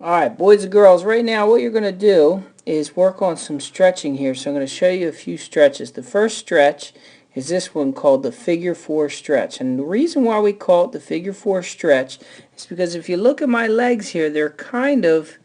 Alright, boys and girls, right now what you're going to do is work on some stretching here. So I'm going to show you a few stretches. The first stretch is this one called the figure 4 stretch. And the reason why we call it the figure 4 stretch is because if you look at my legs here, they're kind of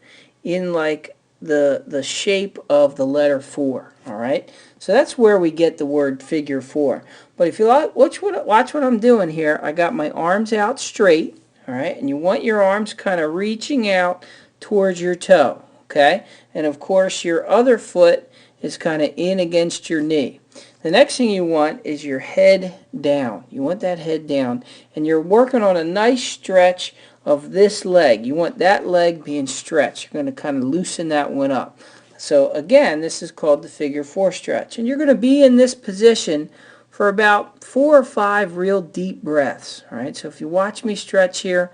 in like the shape of the letter 4. Alright, so that's where we get the word figure 4. But if you watch what I'm doing here, I got my arms out straight. Alright, and you want your arms kind of reaching out towards your toe, okay? And of course your other foot is kind of in against your knee. The next thing you want is your head down. You want that head down, and you're working on a nice stretch of this leg. You want that leg being stretched. You're going to kind of loosen that one up. So again, this is called the figure 4 stretch, and you're going to be in this position for about 4 or 5 real deep breaths. All right, so if you watch me stretch here,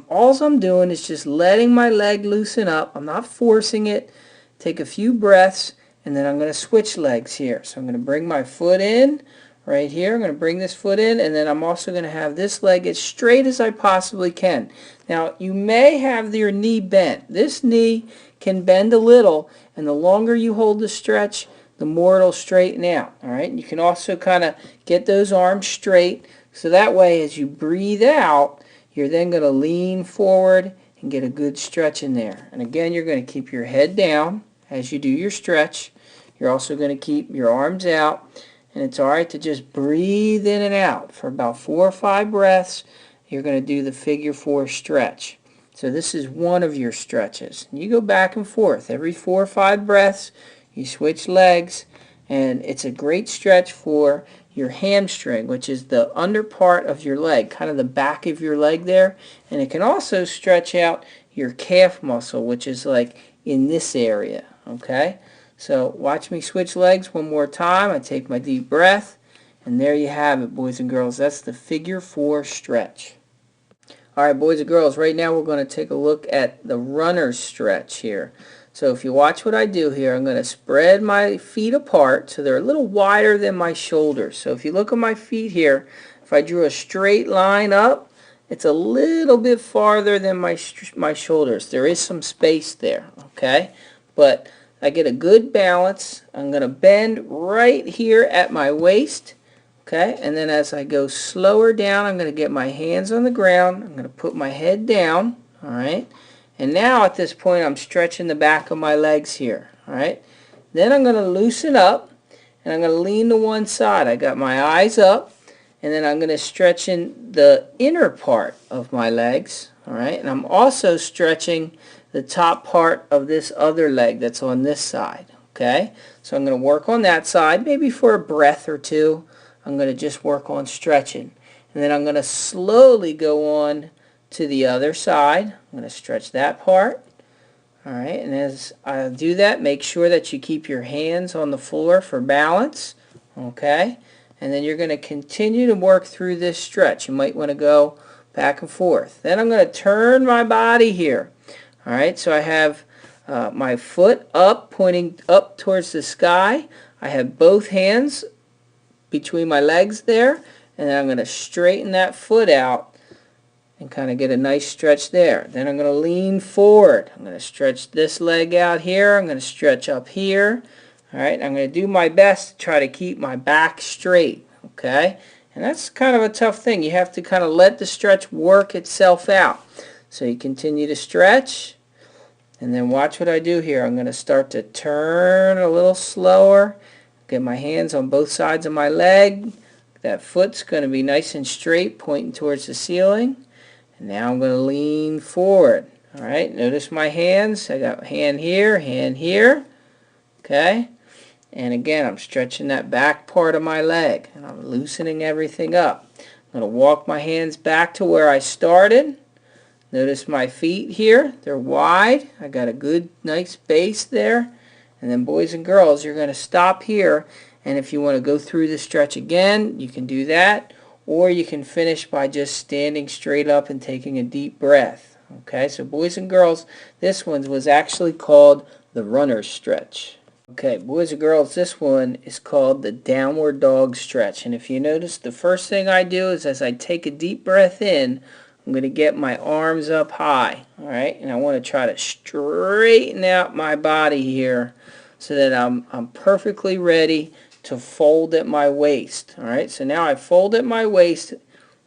all I'm doing is just letting my leg loosen up. I'm not forcing it. Take a few breaths, and then I'm going to switch legs here. So I'm going to bring my foot in right here. I'm going to bring this foot in, and then I'm also going to have this leg as straight as I possibly can. Now, you may have your knee bent. This knee can bend a little, and the longer you hold the stretch, the more it'll straighten out. All right, and you can also kind of get those arms straight, so that way as you breathe out, you're then going to lean forward and get a good stretch in there. And again, you're going to keep your head down as you do your stretch. You're also going to keep your arms out, and it's all right to just breathe in and out for about 4 or 5 breaths. You're going to do the figure 4 stretch. So this is one of your stretches. You go back and forth every 4 or 5 breaths. You switch legs, and it's a great stretch for your hamstring, which is the under part of your leg, kind of the back of your leg there. And it can also stretch out your calf muscle, which is like in this area. Okay, so watch me switch legs one more time. I take my deep breath, and there you have it, boys and girls. That's the figure 4 stretch. Alright, boys and girls, right now we're going to take a look at the runner's stretch here. So if you watch what I do here, I'm going to spread my feet apart so they're a little wider than my shoulders. So if you look at my feet here, if I drew a straight line up, it's a little bit farther than my shoulders. There is some space there, okay? But I get a good balance. I'm going to bend right here at my waist, okay? And then as I go slower down, I'm going to get my hands on the ground. I'm going to put my head down, all right? And now at this point, I'm stretching the back of my legs here, all right? Then I'm going to loosen up, and I'm going to lean to one side. I got my eyes up, and then I'm going to stretch in the inner part of my legs, all right? And I'm also stretching the top part of this other leg that's on this side, okay? So I'm going to work on that side, maybe for a breath or two. I'm going to just work on stretching. And then I'm going to slowly go on to the other side. I'm going to stretch that part. All right, and as I do that, make sure that you keep your hands on the floor for balance. Okay, and then you're going to continue to work through this stretch. You might want to go back and forth. Then I'm going to turn my body here. All right, so I have my foot up, pointing up towards the sky. I have both hands between my legs there, and then I'm going to straighten that foot out and kind of get a nice stretch there. Then I'm going to lean forward. I'm going to stretch this leg out here. I'm going to stretch up here. All right, I'm going to do my best to try to keep my back straight, okay? And that's kind of a tough thing. You have to kind of let the stretch work itself out. So you continue to stretch, and then watch what I do here. I'm going to start to turn a little slower, get my hands on both sides of my leg. That foot's going to be nice and straight, pointing towards the ceiling. And now I'm going to lean forward. All right, notice my hands. I got hand here, okay? And again, I'm stretching that back part of my leg, and I'm loosening everything up. I'm going to walk my hands back to where I started. Notice my feet here. They're wide. I got a good, nice base there. And then, boys and girls, you're going to stop here. And if you want to go through the stretch again, you can do that. Or you can finish by just standing straight up and taking a deep breath. Okay, so boys and girls, this one was actually called the runner's stretch. Okay, boys and girls, this one is called the downward dog stretch. And if you notice, the first thing I do is as I take a deep breath in, I'm going to get my arms up high, all right? And I want to try to straighten out my body here so that I'm perfectly ready to fold at my waist, all right? So now I fold at my waist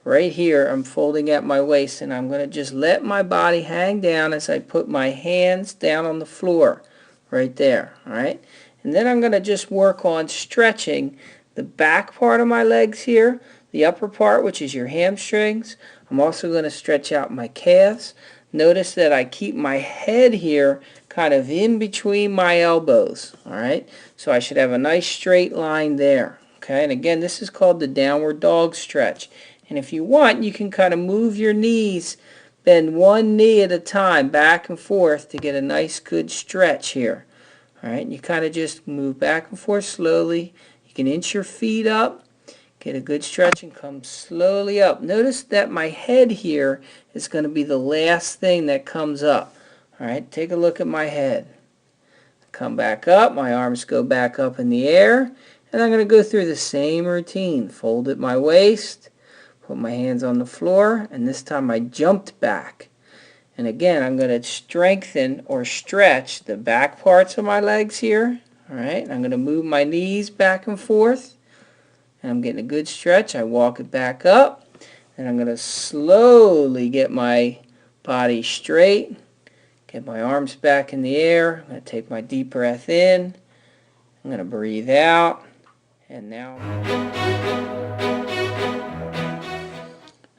right here. I'm folding at my waist, and I'm going to just let my body hang down as I put my hands down on the floor right there, all right? And then I'm going to just work on stretching the back part of my legs here, the upper part, which is your hamstrings. I'm also going to stretch out my calves. Notice that I keep my head here kind of in between my elbows, all right? So I should have a nice straight line there, okay? And again, this is called the downward dog stretch. And if you want, you can kind of move your knees, bend one knee at a time, back and forth to get a nice good stretch here. All right, you kind of just move back and forth slowly. You can inch your feet up, get a good stretch, and come slowly up. Notice that my head here is going to be the last thing that comes up. All right, take a look at my head. Come back up, my arms go back up in the air, and I'm going to go through the same routine. Fold at my waist, put my hands on the floor, and this time I jumped back. And again, I'm going to strengthen or stretch the back parts of my legs here. All right, I'm going to move my knees back and forth. And I'm getting a good stretch. I walk it back up. And I'm going to slowly get my body straight. Get my arms back in the air. I'm going to take my deep breath in. I'm going to breathe out. And now...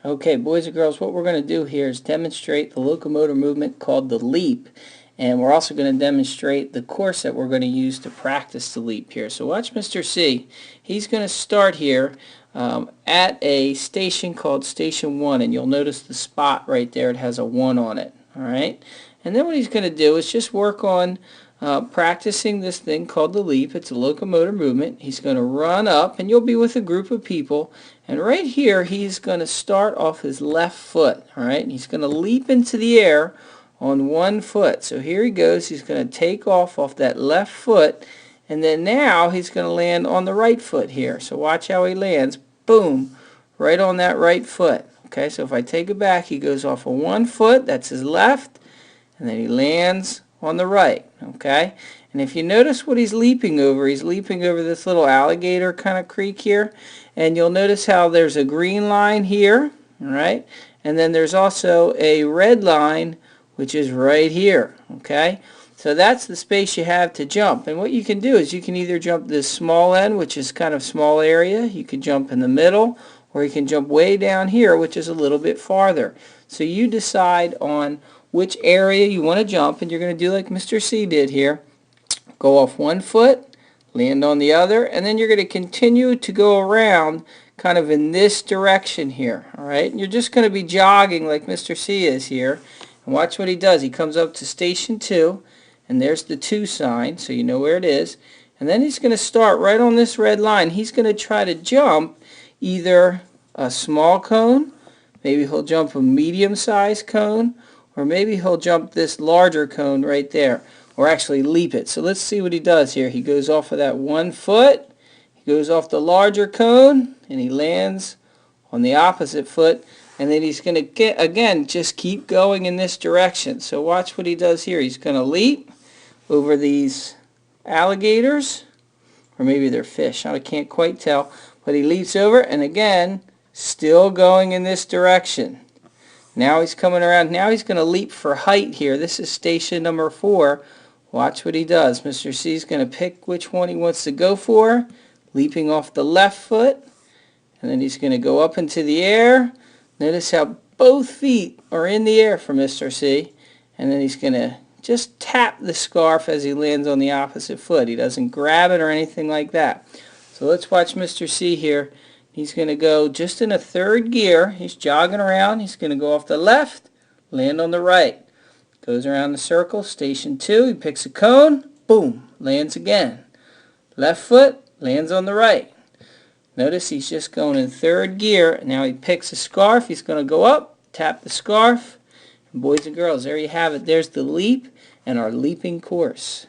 Okay, boys and girls, what we're going to do here is demonstrate the locomotor movement called the leap, and we're also going to demonstrate the course that we're going to use to practice the leap here. So watch Mr. C. He's going to start here at a station called Station 1, and you'll notice the spot right there, it has a 1 on it. All right, and then what he's going to do is just work on practicing this thing called the leap. It's a locomotor movement. He's going to run up, and you'll be with a group of people. And right here, he's going to start off his left foot. All right, and he's going to leap into the air on one foot. So here he goes. He's going to take off that left foot, and then now he's going to land on the right foot here. So watch how he lands. Boom, right on that right foot. Okay, so if I take it back, he goes off of one foot. That's his left, and then he lands on the right, okay? And if you notice what he's leaping over this little alligator kind of creek here, and you'll notice how there's a green line here, all right? And then there's also a red line, which is right here, okay? So that's the space you have to jump. And what you can do is you can either jump this small end, which is kind of small area, you can jump in the middle, or you can jump way down here, which is a little bit farther. So you decide on which area you want to jump, and you're going to do like Mr. C did here. Go off one foot, land on the other, and then you're going to continue to go around kind of in this direction here. All right, and you're just going to be jogging like Mr. C is here. And watch what he does. He comes up to Station 2, and there's the 2 sign, so you know where it is. And then he's going to start right on this red line. He's going to try to jump either a small cone, maybe he'll jump a medium-sized cone, or maybe he'll jump this larger cone right there, or actually leap it. So let's see what he does here. He goes off of that one foot, he goes off the larger cone, and he lands on the opposite foot, and then he's going to again just keep going in this direction. So watch what he does here. He's going to leap over these alligators, or maybe they're fish, I can't quite tell, but he leaps over, and again still going in this direction. Now he's coming around. Now he's going to leap for height here. This is station number 4. Watch what he does. Mr. C is going to pick which one he wants to go for, leaping off the left foot, and then he's going to go up into the air. Notice how both feet are in the air for Mr. C, and then he's going to just tap the scarf as he lands on the opposite foot. He doesn't grab it or anything like that. So let's watch Mr. C here. He's going to go just in a 3rd gear. He's jogging around. He's going to go off the left, land on the right. Goes around the circle, Station 2. He picks a cone. Boom, lands again. Left foot, lands on the right. Notice he's just going in 3rd gear. Now he picks a scarf. He's going to go up, tap the scarf. And boys and girls, there you have it. There's the leap and our leaping course.